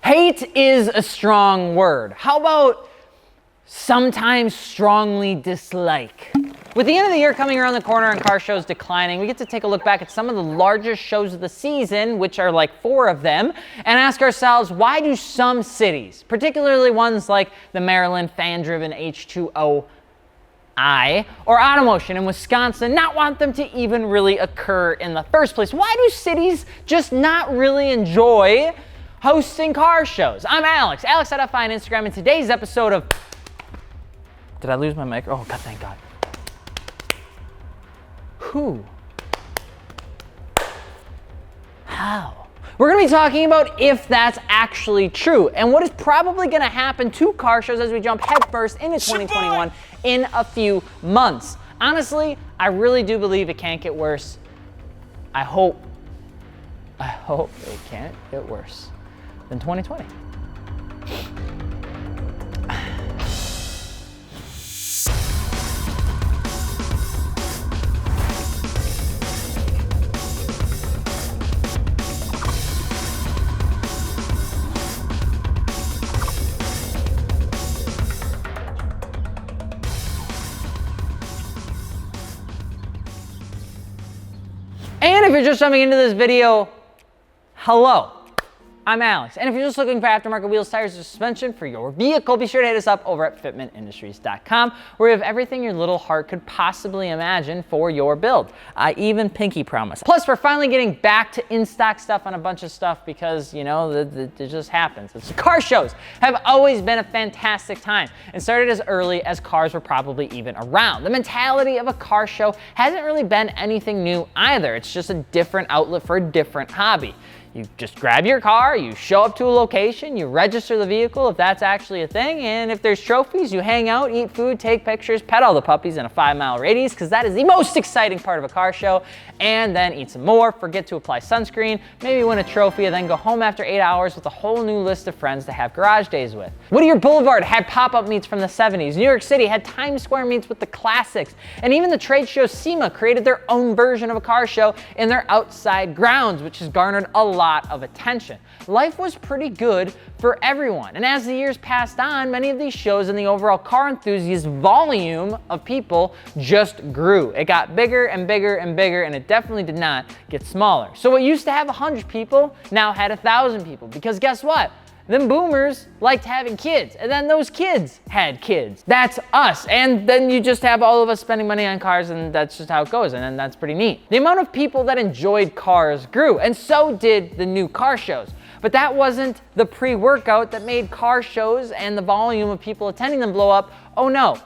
Hate is a strong word. How about sometimes strongly dislike? With the end of the year coming around the corner and car shows declining, we get to take a look back at some of the largest shows of the season, which are like 4 of them, and ask ourselves, why do some cities, particularly ones like the Maryland fan-driven H2O or Automotion in Wisconsin, not want them to even really occur in the first place? Why do cities just not really enjoy hosting car shows? I'm Alex at FI on Instagram, and today's episode of... Did I lose my mic? Oh, God, thank God. Who? How? We're going to be talking about if that's actually true and what is probably going to happen to car shows as we jump headfirst into 2021 in a few months. Honestly, I really do believe it can't get worse. I hope it can't get worse than 2020. And if you're just jumping into this video, hello, I'm Alex. And if you're just looking for aftermarket wheels, tires, or suspension for your vehicle, be sure to hit us up over at fitmentindustries.com, where we have everything your little heart could possibly imagine for your build. I even pinky promise. Plus, we're finally getting back to in-stock stuff on a bunch of stuff because, you know, it just happens. Car shows have always been a fantastic time and started as early as cars were probably even around. The mentality of a car show hasn't really been anything new either. It's just a different outlet for a different hobby. You just grab your car, you show up to a location, you register the vehicle if that's actually a thing, and if there's trophies, you hang out, eat food, take pictures, pet all the puppies in a 5-mile radius, because that is the most exciting part of a car show, and then eat some more, forget to apply sunscreen, maybe win a trophy, and then go home after 8 hours with a whole new list of friends to have garage days with. Whittier Boulevard had pop-up meets from the 70s. New York City had Times Square meets with the classics, and even the trade show SEMA created their own version of a car show in their outside grounds, which has garnered a lot of attention. Life was pretty good for everyone, and as the years passed on, many of these shows and the overall car enthusiast volume of people just grew. It got bigger and bigger and bigger, and it definitely did not get smaller. So what used to have 100 people now had 1,000 people, because guess what? Them boomers liked having kids, and then those kids had kids. That's us, and then you just have all of us spending money on cars, and that's just how it goes, and then that's pretty neat. The amount of people that enjoyed cars grew, and so did the new car shows. But that wasn't the pre-workout that made car shows and the volume of people attending them blow up. Oh no,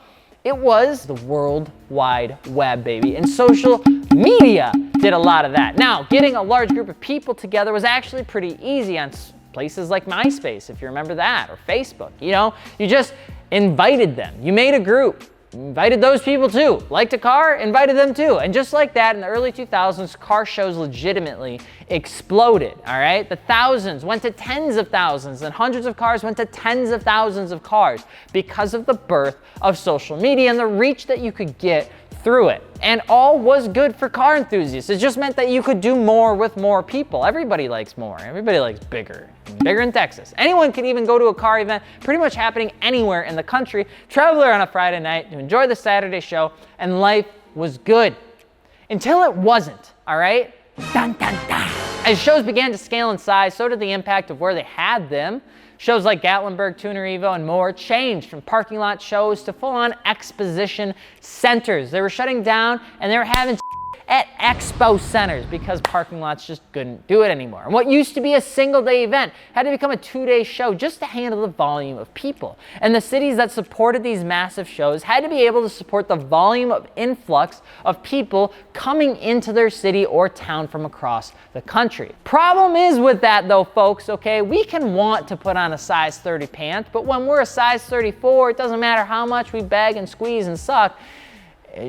it was the World Wide Web, baby, and social media did a lot of that. Now, getting a large group of people together was actually pretty easy on places like MySpace, if you remember that, or Facebook. You know, you just invited them. You made a group, invited those people too. Liked a car, invited them too. And just like that, in the early 2000s, car shows legitimately exploded, all right? The thousands went to tens of thousands, and hundreds of cars went to tens of thousands of cars because of the birth of social media and the reach that you could get through it. And all was good for car enthusiasts. It just meant that you could do more with more people. Everybody likes more. Everybody likes bigger. Bigger in Texas. Anyone could even go to a car event pretty much happening anywhere in the country, travel there on a Friday night to enjoy the Saturday show, and life was good. Until it wasn't, all right? Dun, dun, dun. As shows began to scale in size, so did the impact of where they had them. Shows like Gatlinburg, Tuner Evo, and more changed from parking lot shows to full-on exposition centers. They were shutting down, and they were having at expo centers because parking lots just couldn't do it anymore. And what used to be a single-day event had to become a 2-day show just to handle the volume of people. And the cities that supported these massive shows had to be able to support the volume of influx of people coming into their city or town from across the country. Problem is with that though, folks, okay, we can want to put on a size 30 pant, but when we're a size 34, it doesn't matter how much we beg and squeeze and suck,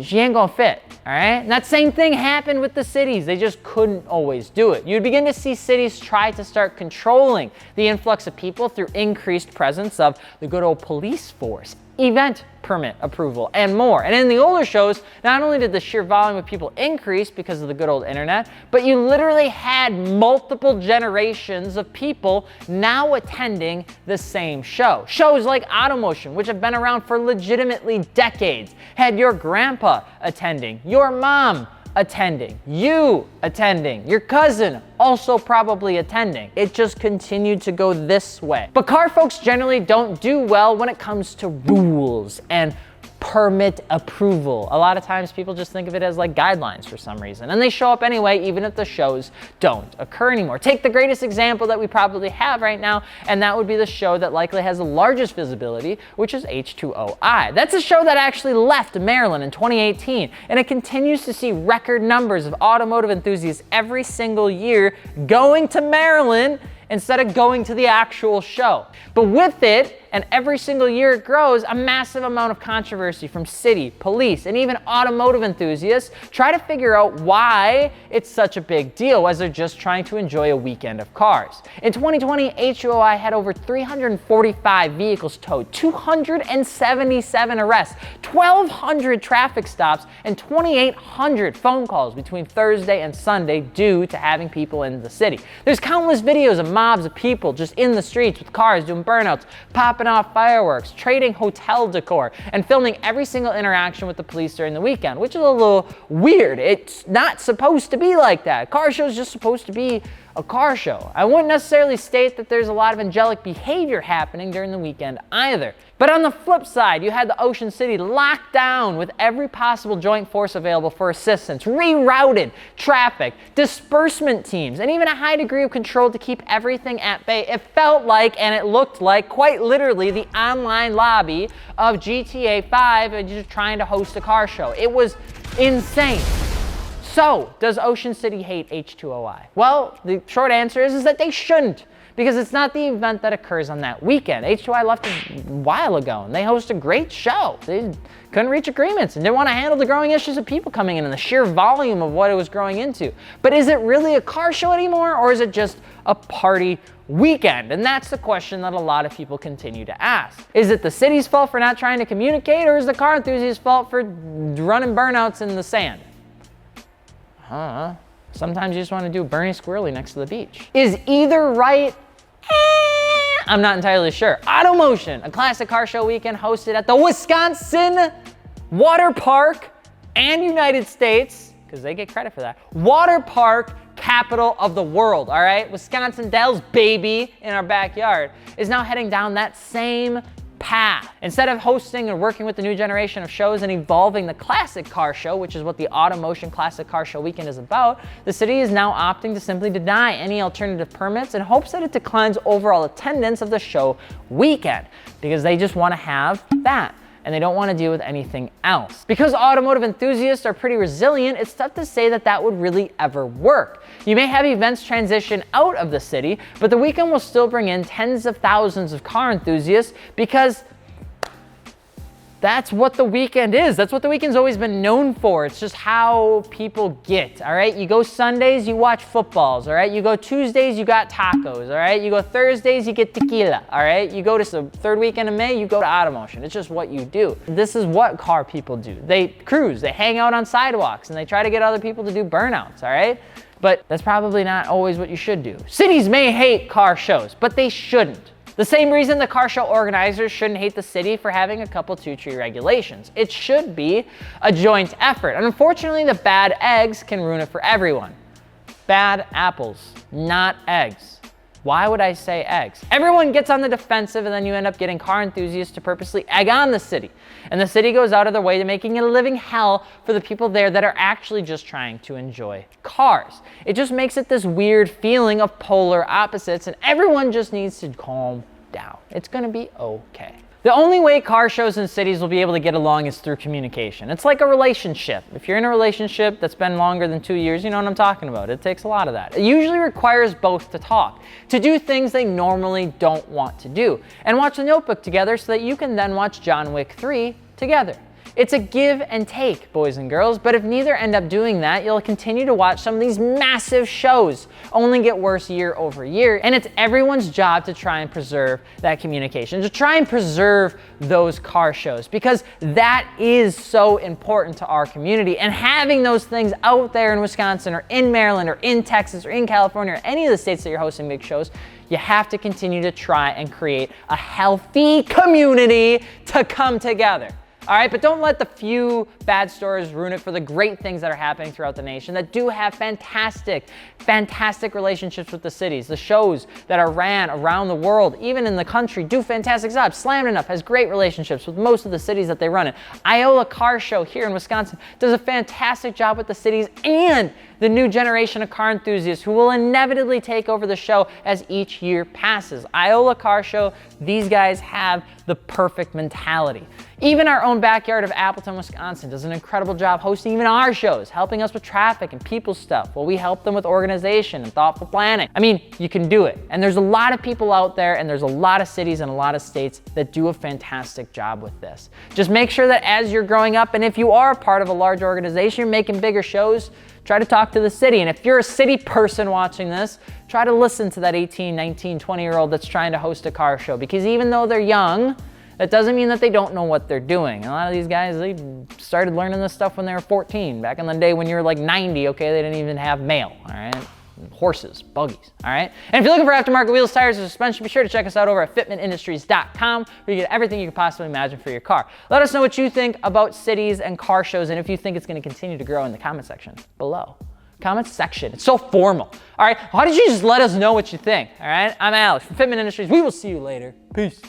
she ain't gonna fit, all right? And that same thing happened with the cities. They just couldn't always do it. You'd begin to see cities try to start controlling the influx of people through increased presence of the good old police force, event permit approval, and more. And in the older shows, not only did the sheer volume of people increase because of the good old internet, but you literally had multiple generations of people now attending the same show. Shows like Automotion, which have been around for legitimately decades, had your grandpa attending, your mom attending, you attending, your cousin also probably attending. It just continued to go this way. But car folks generally don't do well when it comes to rules and permit approval. A lot of times people just think of it as like guidelines for some reason, and they show up anyway even if the shows don't occur anymore. Take the greatest example that we probably have right now, and that would be the show that likely has the largest visibility, which is H2OI. That's a show that actually left Maryland in 2018, and it continues to see record numbers of automotive enthusiasts every single year going to Maryland instead of going to the actual show. But with it, and every single year it grows, a massive amount of controversy from city, police, and even automotive enthusiasts try to figure out why it's such a big deal as they're just trying to enjoy a weekend of cars. In 2020, H2OI had over 345 vehicles towed, 277 arrests, 1,200 traffic stops, and 2,800 phone calls between Thursday and Sunday due to having people in the city. There's countless videos of mobs of people just in the streets with cars doing burnouts, popping off fireworks, trading hotel decor, and filming every single interaction with the police during the weekend, which is a little weird. It's not supposed to be like that. Car show is just supposed to be a car show. I wouldn't necessarily state that there's a lot of angelic behavior happening during the weekend either. But on the flip side, you had the Ocean City locked down with every possible joint force available for assistance, rerouted traffic, disbursement teams, and even a high degree of control to keep everything at bay. It felt like, and it looked like, quite literally, the online lobby of GTA 5 and just trying to host a car show. It was insane. So, does Ocean City hate H2OI? Well, the short answer is that they shouldn't, because it's not the event that occurs on that weekend. H2OI left a while ago, and they host a great show. They couldn't reach agreements and didn't want to handle the growing issues of people coming in and the sheer volume of what it was growing into. But is it really a car show anymore, or is it just a party weekend? And that's the question that a lot of people continue to ask. Is it the city's fault for not trying to communicate, or is the car enthusiast's fault for running burnouts in the sand? Sometimes you just want to do Bernie Squirrely next to the beach. Is either right? I'm not entirely sure. Automotion, a classic car show weekend hosted at the Wisconsin Water Park and United States, because they get credit for that, water park capital of the world, all right? Wisconsin Dells, baby, in our backyard, is now heading down that same path. Instead of hosting and working with the new generation of shows and evolving the classic car show, which is what the Automotion Classic Car Show Weekend is about, the city is now opting to simply deny any alternative permits in hopes that it declines overall attendance of the show weekend, because they just want to have that and they don't want to deal with anything else. Because automotive enthusiasts are pretty resilient, it's tough to say that that would really ever work. You may have events transition out of the city, but the weekend will still bring in tens of thousands of car enthusiasts, because that's what the weekend is. That's what the weekend's always been known for. It's just how people get, all right? You go Sundays, you watch footballs, all right? You go Tuesdays, you got tacos, all right? You go Thursdays, you get tequila, all right? You go to the third weekend of May, you go to Automotion. It's just what you do. This is what car people do. They cruise, they hang out on sidewalks, and they try to get other people to do burnouts, all right? But that's probably not always what you should do. Cities may hate car shows, but they shouldn't. The same reason the car show organizers shouldn't hate the city for having a couple two-tree regulations. It should be a joint effort. And unfortunately, the bad eggs can ruin it for everyone. Bad apples, not eggs. Why would I say eggs? Everyone gets on the defensive, and then you end up getting car enthusiasts to purposely egg on the city. And the city goes out of their way to making it a living hell for the people there that are actually just trying to enjoy cars. It just makes it this weird feeling of polar opposites, and everyone just needs to calm down. It's gonna be okay. The only way car shows in cities will be able to get along is through communication. It's like a relationship. If you're in a relationship that's been longer than 2 years, you know what I'm talking about. It takes a lot of that. It usually requires both to talk, to do things they normally don't want to do, and watch The Notebook together so that you can then watch John Wick 3 together. It's a give and take, boys and girls, but if neither end up doing that, you'll continue to watch some of these massive shows only get worse year over year, and it's everyone's job to try and preserve that communication, to try and preserve those car shows, because that is so important to our community. And having those things out there in Wisconsin or in Maryland or in Texas or in California or any of the states that you're hosting big shows, you have to continue to try and create a healthy community to come together. All right, but don't let the few bad stories ruin it for the great things that are happening throughout the nation that do have fantastic relationships with the cities. The shows that are ran around the world, even in the country, do fantastic jobs. Slammed Enough has great relationships with most of the cities that they run in. Iola Car Show here in Wisconsin does a fantastic job with the cities and the new generation of car enthusiasts who will inevitably take over the show as each year passes. Iola Car Show, these guys have the perfect mentality. Even our own backyard of Appleton, Wisconsin does an incredible job hosting even our shows, helping us with traffic and people stuff while we help them with organization and thoughtful planning. I mean, you can do it. And there's a lot of people out there and there's a lot of cities and a lot of states that do a fantastic job with this. Just make sure that as you're growing up, and if you are a part of a large organization, you're making bigger shows, try to talk to the city. And if you're a city person watching this, try to listen to that 18, 19, 20-year-old that's trying to host a car show, because even though they're young, that doesn't mean that they don't know what they're doing. A lot of these guys, they started learning this stuff when they were 14. Back in the day when you were like 90, okay, they didn't even have mail, all right? Horses, buggies, all right? And if you're looking for aftermarket wheels, tires, or suspension, be sure to check us out over at fitmentindustries.com, where you get everything you could possibly imagine for your car. Let us know what you think about cities and car shows, and if you think it's gonna continue to grow in the comment section below. Comment section, it's so formal. All right, why don't you just let us know what you think, all right? I'm Alex from Fitment Industries. We will see you later. Peace.